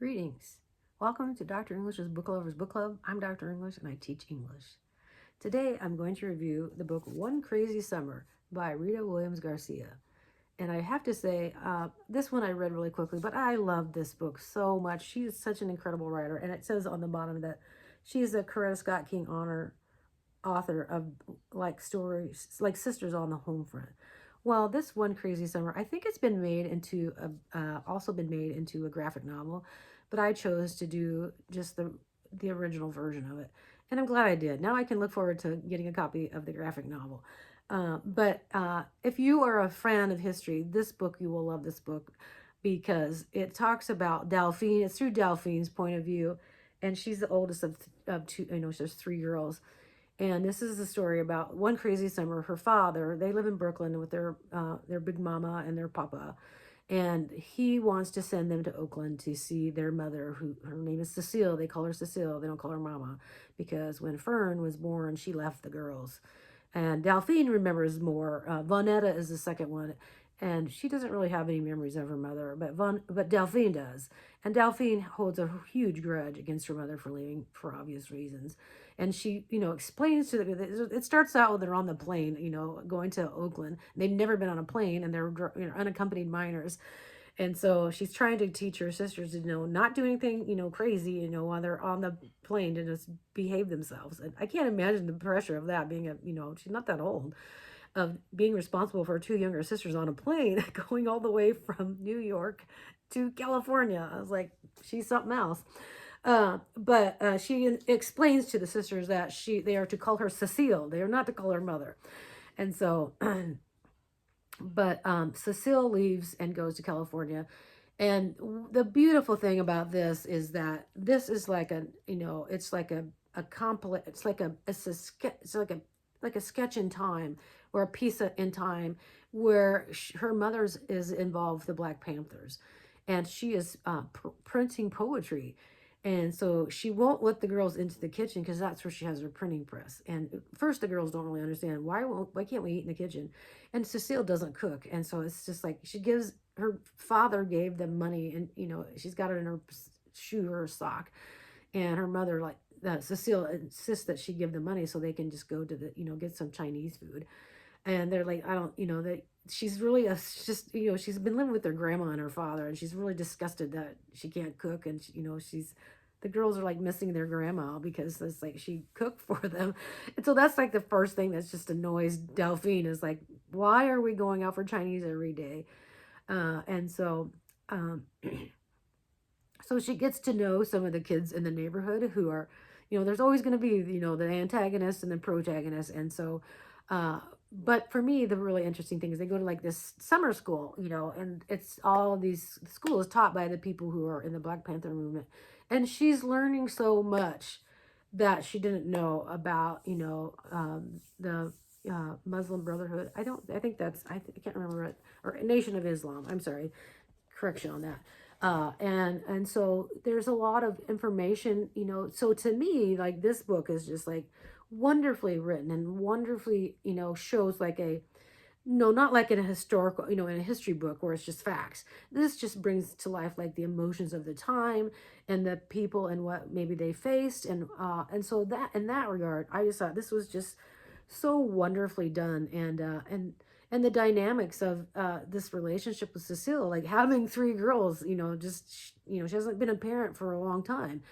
Greetings. Welcome to Dr. English's Book Lovers Book Club. I'm Dr. English and I teach English. Today I'm going to review the book One Crazy Summer by Rita Williams-Garcia. And I have to say, this one I read really quickly, but I love this book so much. She is such an incredible writer. And it says on the bottom that she's a Coretta Scott King honor author of like stories like Sisters on the Home Front. Well, this One Crazy Summer, I think it's been made into also been made into a graphic novel, but I chose to do just the original version of it, and I'm glad I did. Now I can look forward to getting a copy of the graphic novel. But if you are a fan of history, this book, you will love this book because it talks about Delphine. It's through Delphine's point of view, and she's the oldest of two. There's three girls, and this is the story about one crazy summer. Her father, they live in Brooklyn with their big mama and their papa, and he wants to send them to Oakland to see their mother, who her name is Cecile. They call her Cecile. They don't call her Mama because when Fern was born, she left the girls. And Delphine remembers more. Vonetta is the second one, and she doesn't really have any memories of her mother, but Delphine does. And Delphine holds a huge grudge against her mother for leaving for obvious reasons. And she, explains to them. It starts out when they're on the plane, going to Oakland. They've never been on a plane, and they're unaccompanied minors. And so she's trying to teach her sisters to not do anything, crazy, while they're on the plane, to just behave themselves. And I can't imagine the pressure of that being she's not that old, of being responsible for her two younger sisters on a plane going all the way from New York to California. I was like, she's something else. But she explains to the sisters that they are to call her Cecile. They are not to call her mother. And so but Cecile leaves and goes to California. And the beautiful thing about this is that this is like it's like a complex, it's like a sketch in time, or a piece in time, where her mother's is involved, the Black Panthers, and she is printing poetry. And so she won't let the girls into the kitchen because that's where she has her printing press. And first, the girls don't really understand why can't we eat in the kitchen? And Cecile doesn't cook, and so it's just like her father gave them money, and she's got it in her shoe or her sock, and her mother, like, Cecile insists that she give them money so they can just go to the get some Chinese food. And they're like, I don't, that she's really she's been living with her grandma and her father, and she's really disgusted that she can't cook. And she's the girls are like missing their grandma because it's like she cooked for them. And so that's like the first thing that's just annoys Delphine, is like, why are we going out for Chinese every day? And so so she gets to know some of the kids in the neighborhood who are, there's always going to be, the antagonist and the protagonist. And so but for me, the really interesting thing is they go to like this summer school, and it's all these schools taught by the people who are in the Black Panther movement. And she's learning so much that she didn't know about, the Muslim Brotherhood. I think I can't remember it, or Nation of Islam. I'm sorry, correction on that. And so there's a lot of information, so to me, like, this book is just like wonderfully written and wonderfully, shows like no, not like in a historical, in a history book where it's just facts. This just brings to life like the emotions of the time and the people and what maybe they faced. And so that, in that regard, I just thought this was just so wonderfully done. And the dynamics of this relationship with Cecile, like having three girls, she hasn't been a parent for a long time.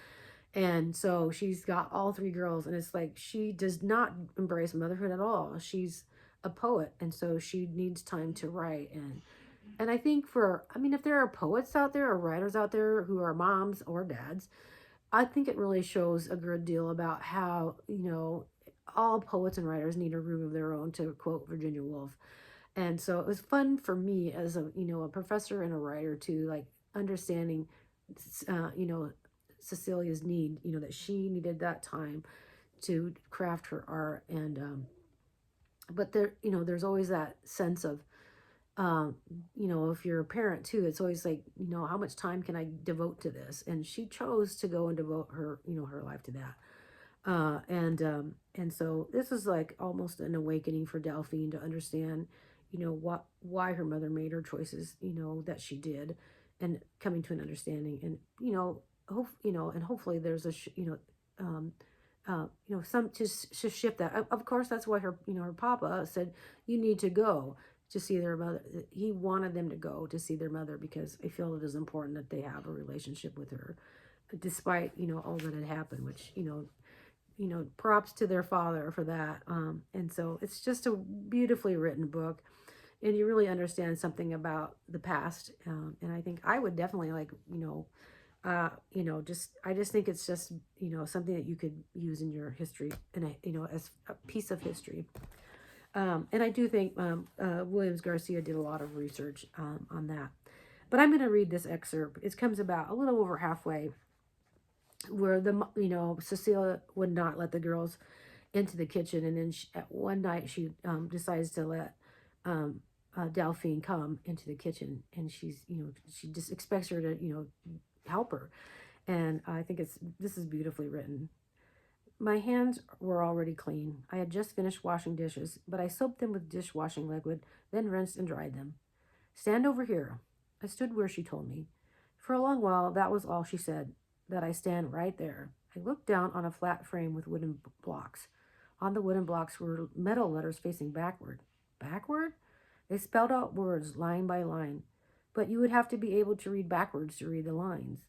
And so she's got all three girls, and it's like she does not embrace motherhood at all. She's a poet, and so she needs time to write. And I think if there are poets out there or writers out there who are moms or dads, I think it really shows a good deal about how, all poets and writers need a room of their own, to quote Virginia Woolf. And so it was fun for me as a professor and a writer to like understanding, you know, Cecilia's need, that she needed that time to craft her art. And but there, there's always that sense of, if you're a parent too, it's always like, how much time can I devote to this? And she chose to go and devote her, her life to that. And so this is like almost an awakening for Delphine to understand, why her mother made her choices, that she did. and coming to an understanding, and and hopefully there's um, some to shift that. Of course, that's why her papa said you need to go to see their mother. He wanted them to go to see their mother because I feel it is important that they have a relationship with her, despite all that had happened. Which props to their father for that. And so it's just a beautifully written book, and you really understand something about the past. And I think I would definitely like just I just think it's just something that you could use in your history, and as a piece of history. And I do think Williams Garcia did a lot of research on that. But I'm going to read this excerpt. It comes about a little over halfway, where Cecilia would not let the girls into the kitchen, and then at one night she decides to let Delphine come into the kitchen, and she just expects her to help her. And I think this is beautifully written. My hands were already clean. I had just finished washing dishes, but I soaped them with dishwashing liquid, then rinsed and dried them. Stand over here. I stood where she told me. For a long while, that was all she said, that I stand right there. I looked down on a flat frame with wooden blocks. On the wooden blocks were metal letters facing backward. Backward? They spelled out words line by line, but you would have to be able to read backwards to read the lines.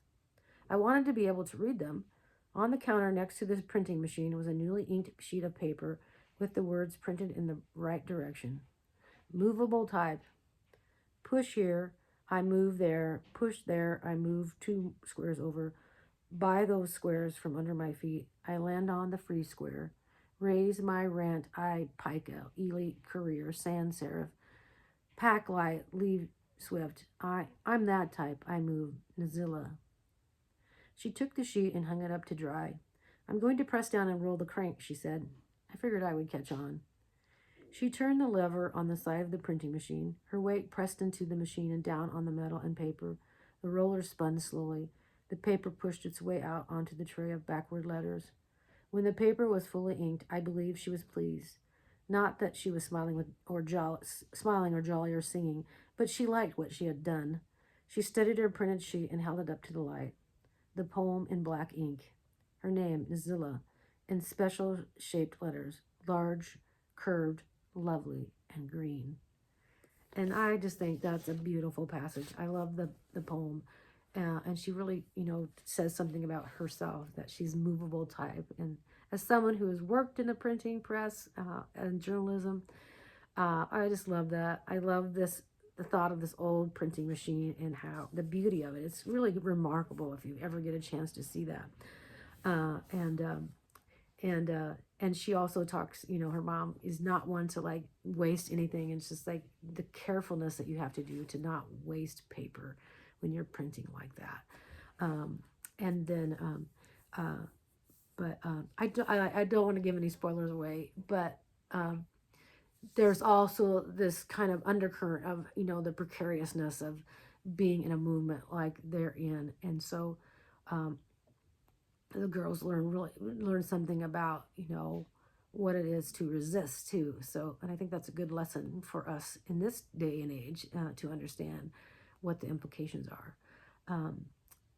I wanted to be able to read them. On the counter next to the printing machine was a newly inked sheet of paper with the words printed in the right direction. Movable type. Push here, I move there. Push there, I move 2 squares over. Buy those squares from under my feet. I land on the free square. Raise my rent, I pica, elite career, sans serif. Pack light, leave swift. I'm that type, I move. Nazilla. She took the sheet and hung it up to dry. I'm going to press down and roll the crank, she said. I figured I would catch on. She turned the lever on the side of the printing machine. Her weight pressed into the machine and down on the metal and paper. The roller spun slowly. The paper pushed its way out onto the tray of backward letters. When the paper was fully inked, I believe she was pleased. Not that she was smiling or jolly or singing, but she liked what she had done. She studied her printed sheet and held it up to the light. The poem in black ink. Her name, Nazilla, in special shaped letters, large, curved, lovely, and green. And I just think that's a beautiful passage. I love the poem. And she really, says something about herself, that she's movable type. And as someone who has worked in the printing press and journalism, I just love that. I love the thought of this old printing machine and how the beauty of it. It's really remarkable if you ever get a chance to see that. And she also talks, her mom is not one to like waste anything. It's just like the carefulness that you have to do to not waste paper when you're printing like that. I don't want to give any spoilers away, but there's also this kind of undercurrent of, the precariousness of being in a movement like they're in. And so the girls learn something about, what it is to resist too. So, and I think that's a good lesson for us in this day and age to understand what the implications are.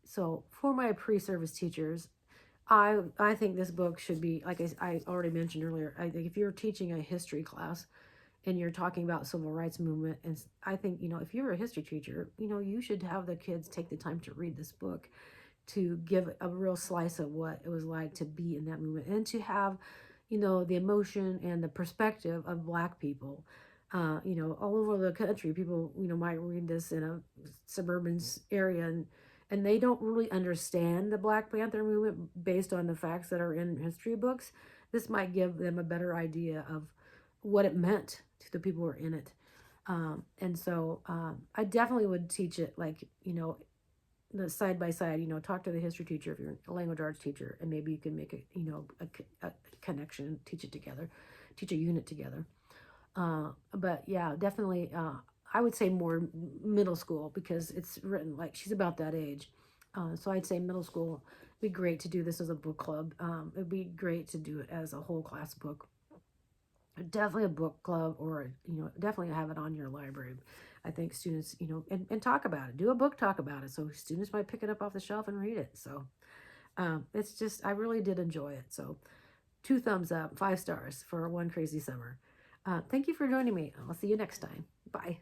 So for my pre-service teachers, I think this book should be, like I already mentioned earlier, I think if you're teaching a history class and you're talking about civil rights movement, and I think, if you're a history teacher, you should have the kids take the time to read this book, to give a real slice of what it was like to be in that movement, and to have, the emotion and the perspective of Black people. All over the country, people, might read this in a suburban area, and they don't really understand the Black Panther movement based on the facts that are in history books. This might give them a better idea of what it meant to the people who were in it. And so I definitely would teach it like, the side by side, talk to the history teacher if you're a language arts teacher, and maybe you can make a connection, teach it together, teach a unit together. But yeah, definitely, I would say more middle school, because it's written like she's about that age. So I'd say middle school. It'd be great to do this as a book club. It'd be great to do it as a whole class book. Definitely a book club, or definitely have it on your library. I think students, and talk about it. Do a book talk about it. So students might pick it up off the shelf and read it. So it's just, I really did enjoy it. So 2 thumbs up, 5 stars for One Crazy Summer. Thank you for joining me. I'll see you next time. Bye.